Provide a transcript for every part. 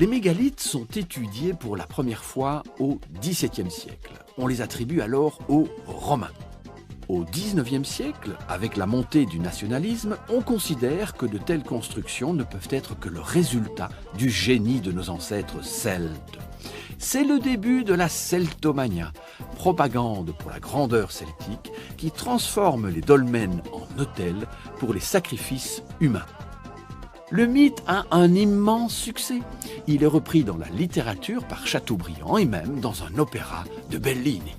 Les mégalithes sont étudiés pour la première fois au XVIIe siècle. On les attribue alors aux Romains. Au XIXe siècle, avec la montée du nationalisme, on considère que de telles constructions ne peuvent être que le résultat du génie de nos ancêtres celtes. C'est le début de la celtomania, propagande pour la grandeur celtique, qui transforme les dolmens en autels pour les sacrifices humains. Le mythe a un immense succès. Il est repris dans la littérature par Chateaubriand et même dans un opéra de Bellini.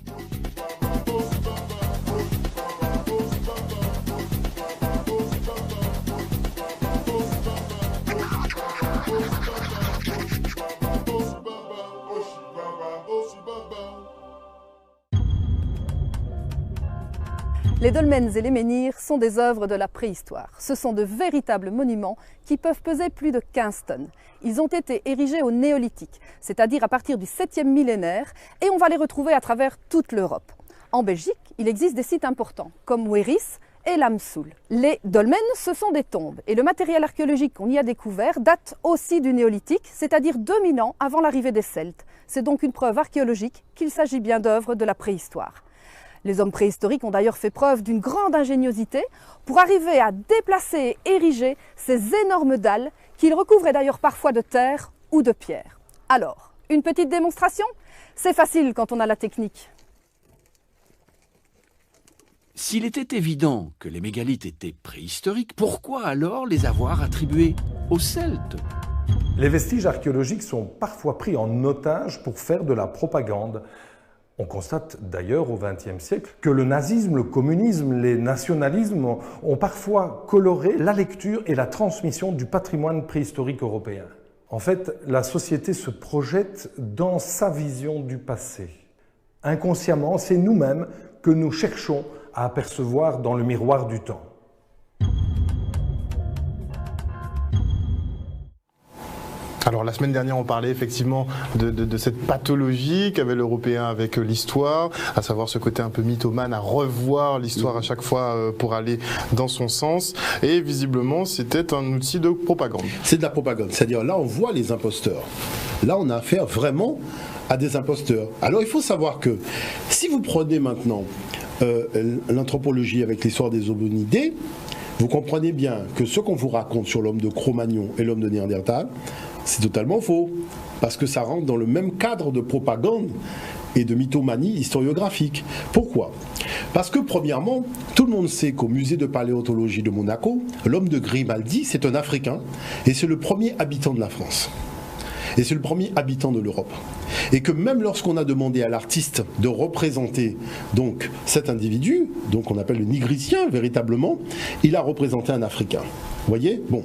Les dolmens et les menhirs sont des œuvres de la préhistoire. Ce sont de véritables monuments qui peuvent peser plus de 15 tonnes. Ils ont été érigés au néolithique, c'est-à-dire à partir du 7e millénaire, et on va les retrouver à travers toute l'Europe. En Belgique, il existe des sites importants, comme Wéris et Lamsoul. Les dolmens, ce sont des tombes, et le matériel archéologique qu'on y a découvert date aussi du néolithique, c'est-à-dire 2000 ans avant l'arrivée des Celtes. C'est donc une preuve archéologique qu'il s'agit bien d'œuvres de la préhistoire. Les hommes préhistoriques ont d'ailleurs fait preuve d'une grande ingéniosité pour arriver à déplacer et ériger ces énormes dalles qu'ils recouvraient d'ailleurs parfois de terre ou de pierre. Alors, une petite démonstration? C'est facile quand on a la technique. S'il était évident que les mégalithes étaient préhistoriques, pourquoi alors les avoir attribués aux Celtes ? Les vestiges archéologiques sont parfois pris en otage pour faire de la propagande. On constate d'ailleurs au XXe siècle que le nazisme, le communisme, les nationalismes ont parfois coloré la lecture et la transmission du patrimoine préhistorique européen. En fait, la société se projette dans sa vision du passé. Inconsciemment, c'est nous-mêmes que nous cherchons à apercevoir dans le miroir du temps. Alors la semaine dernière on parlait effectivement de cette pathologie qu'avait l'Européen avec l'histoire, à savoir ce côté un peu mythomane, à revoir l'histoire à chaque fois pour aller dans son sens, et visiblement c'était un outil de propagande. C'est de la propagande, c'est-à-dire là on voit les imposteurs, là on a affaire vraiment à des imposteurs. Alors il faut savoir que si vous prenez maintenant l'anthropologie avec l'histoire des hominidés, vous comprenez bien que ce qu'on vous raconte sur l'homme de Cro-Magnon et l'homme de Néandertal, c'est totalement faux, parce que ça rentre dans le même cadre de propagande et de mythomanie historiographique. Pourquoi ? Parce que premièrement, tout le monde sait qu'au musée de paléontologie de Monaco, l'homme de Grimaldi, c'est un Africain, et c'est le premier habitant de la France. Et c'est le premier habitant de l'Europe. Et que même lorsqu'on a demandé à l'artiste de représenter donc cet individu, donc on appelle le nigricien véritablement, il a représenté un Africain. Vous voyez ? Bon.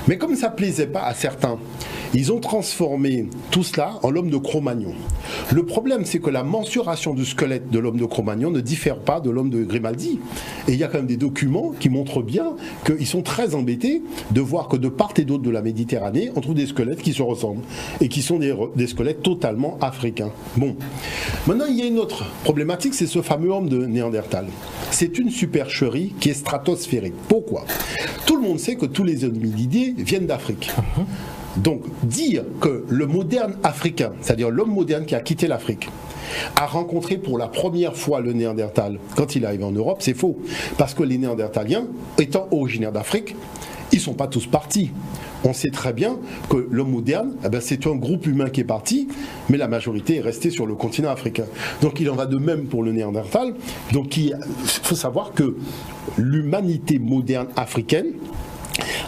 Mais comme ça ne plaisait pas à certains, ils ont transformé tout cela en l'homme de Cro-Magnon. Le problème, c'est que la mensuration du squelette de l'homme de Cro-Magnon ne diffère pas de l'homme de Grimaldi. Et il y a quand même des documents qui montrent bien qu'ils sont très embêtés de voir que de part et d'autre de la Méditerranée, on trouve des squelettes qui se ressemblent et qui sont des squelettes totalement africains. Bon. Maintenant, il y a une autre problématique, c'est ce fameux homme de Néandertal. C'est une supercherie qui est stratosphérique. Pourquoi ? Tout le monde sait que tous les hominidés viennent d'Afrique. Donc, dire que le moderne africain, c'est-à-dire l'homme moderne qui a quitté l'Afrique, a rencontré pour la première fois le Néandertal quand il est arrivé en Europe, c'est faux. Parce que les Néandertaliens, étant originaires d'Afrique, ils ne sont pas tous partis. On sait très bien que l'homme moderne, c'est un groupe humain qui est parti, mais la majorité est restée sur le continent africain. Donc il en va de même pour le Néandertal. Donc il faut savoir que l'humanité moderne africaine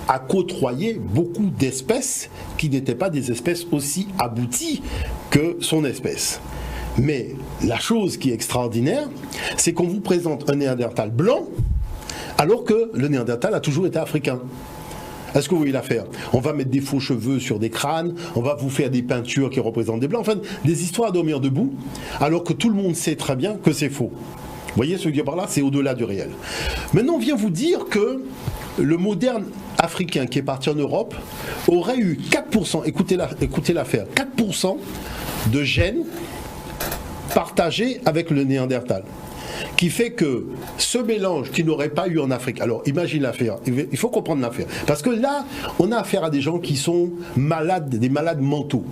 a côtoyé beaucoup d'espèces qui n'étaient pas des espèces aussi abouties que son espèce. Mais la chose qui est extraordinaire, c'est qu'on vous présente un Néandertal blanc, alors que le Néandertal a toujours été africain. Est-ce que vous voyez l'affaire ? On va mettre des faux cheveux sur des crânes, on va vous faire des peintures qui représentent des blancs, enfin des histoires à dormir debout, alors que tout le monde sait très bien que c'est faux. Vous voyez ce que je veux dire par là ? C'est au-delà du réel. Maintenant, on vient vous dire que le moderne africain qui est parti en Europe aurait eu 4%, écoutez l'affaire, 4% de gènes partagés avec le Néandertal, qui fait que ce mélange qui n'aurait pas eu en Afrique, alors imagine l'affaire, il faut comprendre l'affaire, parce que là, on a affaire à des gens qui sont malades, des malades mentaux.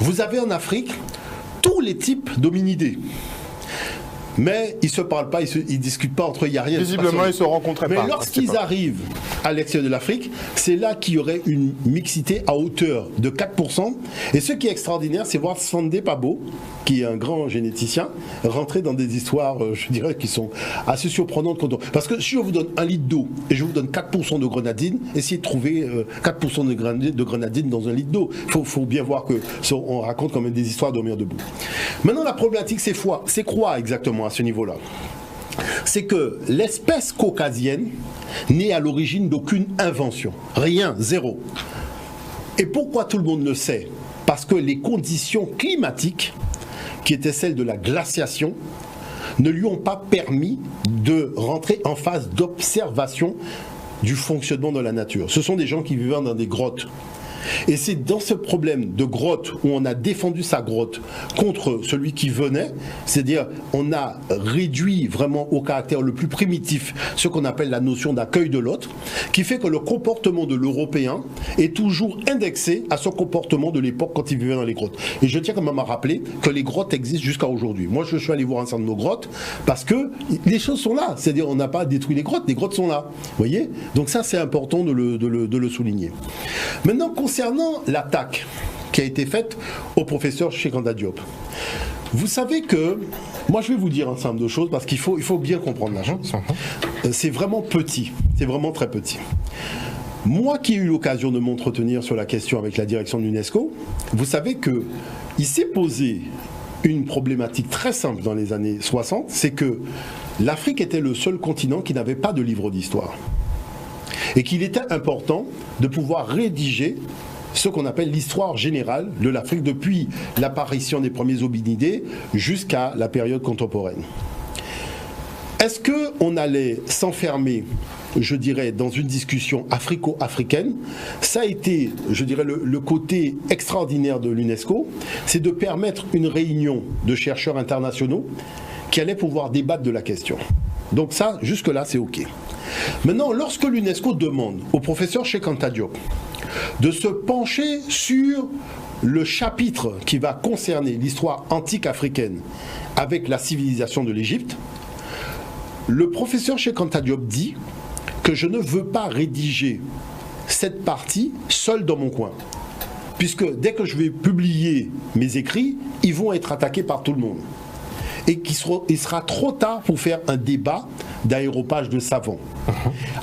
Vous avez en Afrique tous les types d'hominidés. Mais ils ne se parlent pas, ils ne discutent pas entre eux, il n'y a rien. Visiblement, ils ne se rencontraient pas. Mais lorsqu'ils arrivent à l'extérieur de l'Afrique, c'est là qu'il y aurait une mixité à hauteur de 4%. Et ce qui est extraordinaire, c'est voir Sandé Pabo, qui est un grand généticien, rentrer dans des histoires, je dirais, qui sont assez surprenantes. Parce que si je vous donne 1 litre d'eau et je vous donne 4% de grenadine, essayez de trouver 4% de grenadine dans 1 litre d'eau. Il faut bien voir qu'on raconte quand même des histoires de dormir debout. Maintenant, la problématique, c'est quoi exactement à ce niveau-là? C'est que l'espèce caucasienne n'est à l'origine d'aucune invention. Rien, zéro. Et pourquoi tout le monde le sait? Parce que les conditions climatiques, qui étaient celles de la glaciation, ne lui ont pas permis de rentrer en phase d'observation du fonctionnement de la nature. Ce sont des gens qui vivaient dans des grottes. Et c'est dans ce problème de grotte où on a défendu sa grotte contre celui qui venait, c'est-à-dire on a réduit vraiment au caractère le plus primitif ce qu'on appelle la notion d'accueil de l'autre, qui fait que le comportement de l'Européen est toujours indexé à son comportement de l'époque quand il vivait dans les grottes. Et je tiens quand même à rappeler que les grottes existent jusqu'à aujourd'hui. Moi je suis allé voir un certain nombre de nos grottes parce que les choses sont là, c'est-à-dire on n'a pas détruit les grottes sont là. Vous voyez? Donc ça c'est important de le souligner. Maintenant, concernant l'attaque qui a été faite au professeur Cheikh Anta Diop, vous savez que, moi je vais vous dire un certain nombre de choses parce qu'il faut bien comprendre la chose. C'est vraiment petit, c'est vraiment très petit. Moi qui ai eu l'occasion de m'entretenir sur la question avec la direction de l'UNESCO, vous savez qu'il s'est posé une problématique très simple dans les années 60, c'est que l'Afrique était le seul continent qui n'avait pas de livre d'histoire. Et qu'il était important de pouvoir rédiger ce qu'on appelle l'histoire générale de l'Afrique depuis l'apparition des premiers hominidés jusqu'à la période contemporaine. Est-ce qu'on allait s'enfermer, je dirais, dans une discussion africo-africaine? Ça a été, je dirais, le côté extraordinaire de l'UNESCO, c'est de permettre une réunion de chercheurs internationaux qui allaient pouvoir débattre de la question. Donc ça, jusque-là, c'est OK. Maintenant, lorsque l'UNESCO demande au professeur Cheikh Anta Diop de se pencher sur le chapitre qui va concerner l'histoire antique africaine avec la civilisation de l'Égypte, le professeur Cheikh Anta Diop dit que je ne veux pas rédiger cette partie seul dans mon coin. Puisque dès que je vais publier mes écrits, ils vont être attaqués par tout le monde. Et il sera trop tard pour faire un débat d'aéropage de savants.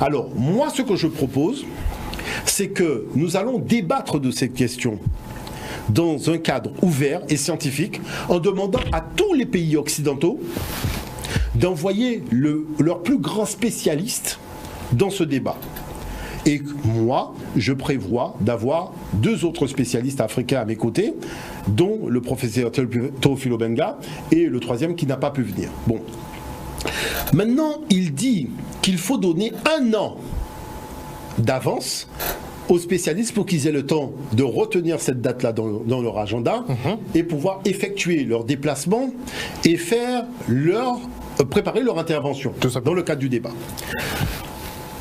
Alors, moi, ce que je propose, c'est que nous allons débattre de cette question dans un cadre ouvert et scientifique, en demandant à tous les pays occidentaux d'envoyer leurs plus grands spécialistes dans ce débat. Et moi, je prévois d'avoir 2 autres spécialistes africains à mes côtés, dont le professeur Théophile Obenga et le 3e qui n'a pas pu venir. Bon. Maintenant, il dit qu'il faut donner 1 an d'avance aux spécialistes pour qu'ils aient le temps de retenir cette date-là dans leur agenda et pouvoir effectuer leur déplacement et faire préparer leur intervention dans le cadre du débat.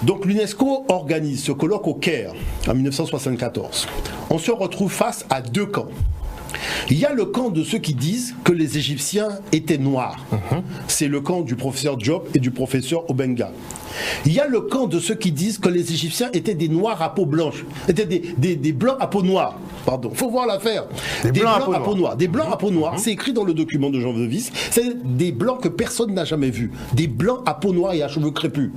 Donc l'UNESCO organise ce colloque au Caire en 1974. On se retrouve face à 2 camps. Il y a le camp de ceux qui disent que les Égyptiens étaient noirs. C'est le camp du professeur Diop et du professeur Obenga. Il y a le camp de ceux qui disent que les Égyptiens étaient des noirs à peau blanche, étaient des blancs à peau noire. Pardon, il faut voir l'affaire. Des blancs à peau noire. Des blancs à peau noire, c'est écrit dans le document de Jean Vevis. C'est des blancs que personne n'a jamais vus. Des blancs à peau noire et à cheveux crépus.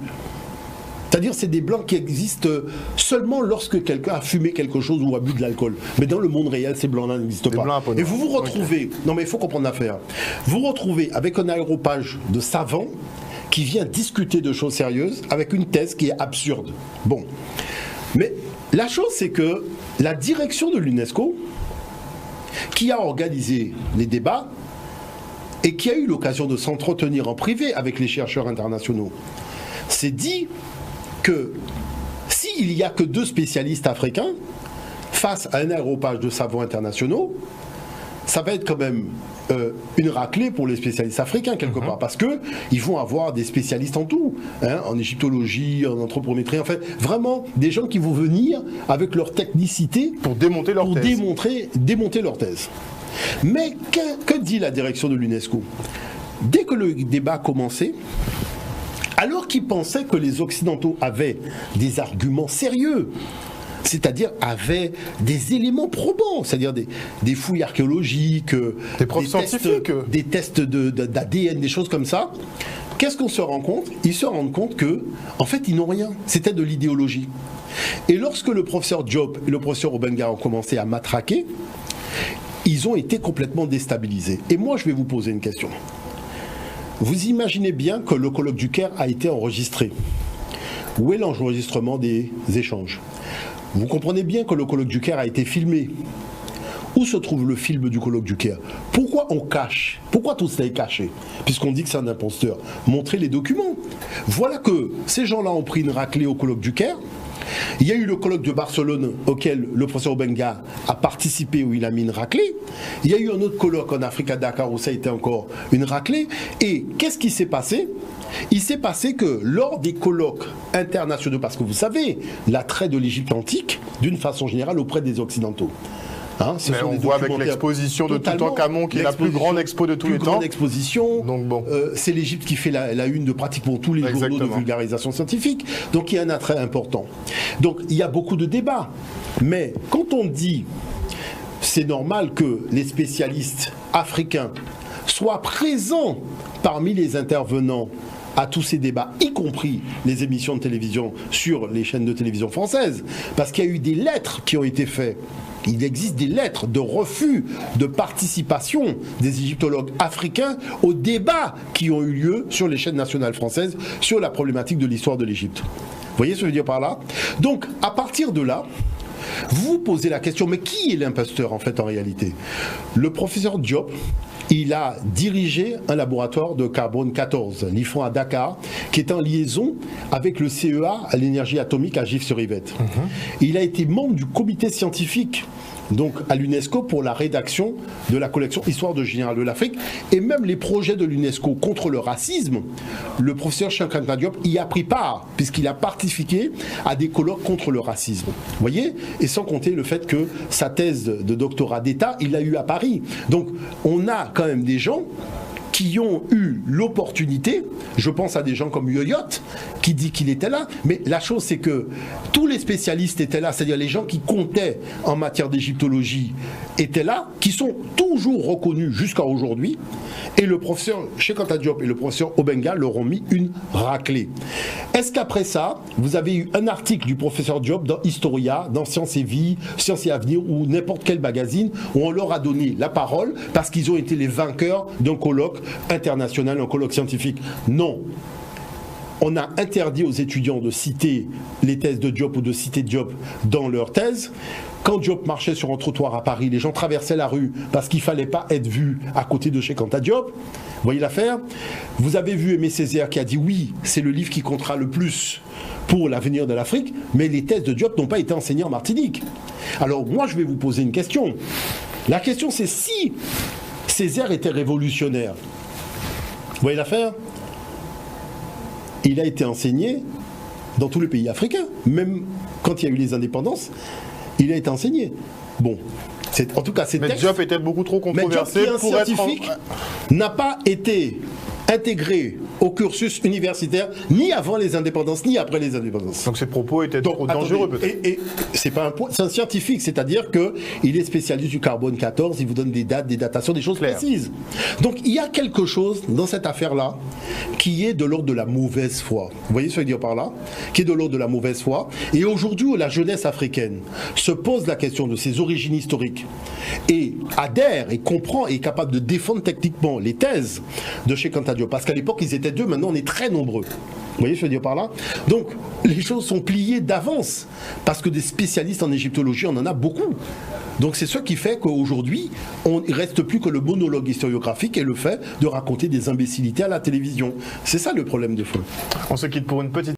C'est-à-dire c'est des blancs qui existent seulement lorsque quelqu'un a fumé quelque chose ou a bu de l'alcool. Mais dans le monde réel, ces blancs-là n'existent pas. Et vous vous retrouvez, non mais il faut comprendre l'affaire, vous vous retrouvez avec un aéropage de savants qui vient discuter de choses sérieuses avec une thèse qui est absurde. Bon. Mais la chose c'est que la direction de l'UNESCO, qui a organisé les débats et qui a eu l'occasion de s'entretenir en privé avec les chercheurs internationaux, s'est dit que s'il n'y a que 2 spécialistes africains face à un aéropage de savants internationaux, ça va être quand même une raclée pour les spécialistes africains quelque part, parce que ils vont avoir des spécialistes en tout, hein, en égyptologie, en anthropométrie, en fait, vraiment des gens qui vont venir avec leur technicité pour démonter leur thèse. Démonter leur thèse. Mais que dit la direction de l'UNESCO? Dès que le débat a commencé, alors qu'ils pensaient que les Occidentaux avaient des arguments sérieux, c'est-à-dire avaient des éléments probants, c'est-à-dire des fouilles archéologiques, des preuves scientifiques, des tests d'ADN, des choses comme ça, qu'est-ce qu'on se rend compte? Ils se rendent compte que, en fait, ils n'ont rien. C'était de l'idéologie. Et lorsque le professeur Diop et le professeur Obenga ont commencé à matraquer, ils ont été complètement déstabilisés. Et moi, je vais vous poser une question. Vous imaginez bien que le colloque du Caire a été enregistré. Où est l'enregistrement des échanges? Vous comprenez bien que le colloque du Caire a été filmé. Où se trouve le film du colloque du Caire? Pourquoi on cache? Pourquoi tout cela est caché? Puisqu'on dit que c'est un imposteur. Montrez les documents. Voilà que ces gens-là ont pris une raclée au colloque du Caire. Il y a eu le colloque de Barcelone auquel le professeur Obenga a participé, où il a mis une raclée. Il y a eu un autre colloque en Afrique à Dakar où ça a été encore une raclée. Et qu'est-ce qui s'est passé? Il s'est passé que lors des colloques internationaux, parce que vous savez, l'attrait de l'Égypte antique, d'une façon générale, auprès des Occidentaux. Hein, mais on voit avec l'exposition de Toutankhamon qui est la plus grande expo de tous les temps. Grande exposition. Donc bon. C'est l'Égypte qui fait la une de pratiquement tous les journaux de vulgarisation scientifique. Donc il y a un attrait important. Donc il y a beaucoup de débats. Mais quand on dit c'est normal que les spécialistes africains soient présents parmi les intervenants à tous ces débats, y compris les émissions de télévision sur les chaînes de télévision françaises, parce qu'il y a eu des lettres qui ont été faites. Il existe des lettres de refus de participation des égyptologues africains aux débats qui ont eu lieu sur les chaînes nationales françaises sur la problématique de l'histoire de l'Égypte. Vous voyez ce que je veux dire par là? Donc, à partir de là, vous vous posez la question, mais qui est l'imposteur en fait en réalité? Le professeur Diop, il a dirigé un laboratoire de carbone 14, l'IFON à Dakar, qui est en liaison avec le CEA à l'énergie atomique à Gif-sur-Yvette. Il a été membre du comité scientifique donc à l'UNESCO pour la rédaction de la collection Histoire de général de l'Afrique, et même les projets de l'UNESCO contre le racisme, le professeur Cheikh Anta Diop y a pris part, puisqu'il a participé à des colloques contre le racisme. Vous voyez? Et sans compter le fait que sa thèse de doctorat d'État, il l'a eu à Paris. Donc on a quand même des gens qui ont eu l'opportunité, je pense à des gens comme Yoyot, qui dit qu'il était là, mais la chose c'est que tous les spécialistes étaient là, c'est-à-dire les gens qui comptaient en matière d'égyptologie étaient là, qui sont toujours reconnus jusqu'à aujourd'hui, et le professeur Cheikh Anta Diop et le professeur Obenga leur ont mis une raclée. Est-ce qu'après ça, vous avez eu un article du professeur Diop dans Historia, dans Sciences et Vie, Sciences et Avenir, ou n'importe quel magazine, où on leur a donné la parole parce qu'ils ont été les vainqueurs d'un colloque international, un colloque scientifique? Non. On a interdit aux étudiants de citer les thèses de Diop ou de citer Diop dans leurs thèses. Quand Diop marchait sur un trottoir à Paris, les gens traversaient la rue parce qu'il ne fallait pas être vu à côté de Cheikh Anta Diop. Vous voyez l'affaire? Vous avez vu Aimé Césaire qui a dit oui, c'est le livre qui comptera le plus pour l'avenir de l'Afrique, mais les thèses de Diop n'ont pas été enseignées en Martinique. Alors moi je vais vous poser une question. La question c'est si Césaire était révolutionnaire. Vous voyez l'affaire? Il a été enseigné dans tous les pays africains. Même quand il y a eu les indépendances, il a été enseigné. Bon, en tout cas, ces textes... Mais Diop était beaucoup trop controversé pour être... n'a pas été intégré au cursus universitaire ni avant les indépendances ni après les indépendances. Donc ses propos étaient trop dangereux peut-être. Et c'est pas un point, c'est un scientifique, c'est-à-dire que il est spécialiste du carbone 14, il vous donne des dates, des datations, des choses précises. Donc il y a quelque chose dans cette affaire-là qui est de l'ordre de la mauvaise foi. Vous voyez ce que je veux dire par là? Qui est de l'ordre de la mauvaise foi. Et aujourd'hui où la jeunesse africaine se pose la question de ses origines historiques et adhère et comprend et est capable de défendre techniquement les thèses de Cheikh Anta Diop, parce qu'à l'époque ils étaient deux, maintenant on est très nombreux. Vous voyez ce que je veux dire par là? Donc les choses sont pliées d'avance parce que des spécialistes en égyptologie on en a beaucoup. Donc c'est ce qui fait qu'aujourd'hui il ne reste plus que le monologue historiographique et le fait de raconter des imbécilités à la télévision. C'est ça le problème de fond. On se quitte pour une petite